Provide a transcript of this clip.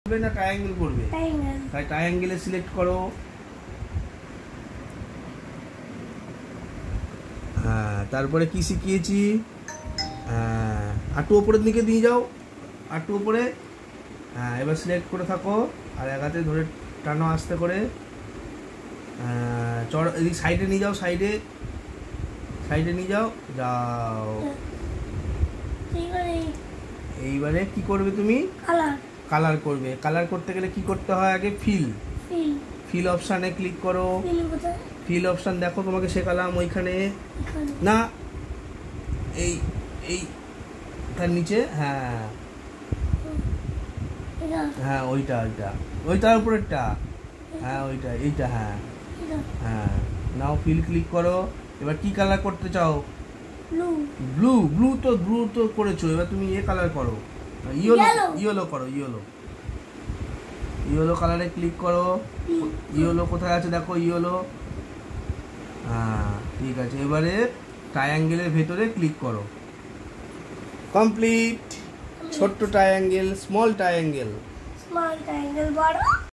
না ট্রায়াঙ্গেল করবে? তাই ট্রায়াঙ্গেলে সিলেক্ট করো। হ্যাঁ, তারপরে কি শিখিয়েছি? আটু উপরের দিকে দিয়ে যাও, আটু উপরে। হ্যাঁ, এবার সিলেক্ট করে থাকো আর এক হাতে ধরে টানো আস্তে করে। চড় এদিক সাইডে নিয়ে যাও, সাইডে নিয়ে যাও। যাও। এইবারে কি করবে তুমি? কালার করবে। কালার করতে গেলে কি করতে হয়? আগে ফিল অপশানে ক্লিক করো। ফিল অপশান দেখো, তোমাকে শেখালাম ওইখানে না, এই তার নিচে। হ্যাঁ হ্যাঁ, ওইটার উপরেরটা। হ্যাঁ ওইটা, এইটা। হ্যাঁ হ্যাঁ, নাও ফিল ক্লিক করো। এবার কি কালার করতে চাও? ব্লু তো করেছো, এবার তুমি কালার করো, ইয়েলো করো। ইয়েলো কালারে ক্লিক করো। ইয়েলো কোথায় আছে দেখো, ইয়েলো। হ্যাঁ ঠিক আছে, এবারে ট্রায়াঙ্গেলের ভেতরে ক্লিক করো। কমপ্লিট। ছোট্ট ট্রায়াঙ্গেল, স্মল ট্রায়াঙ্গেল, বড়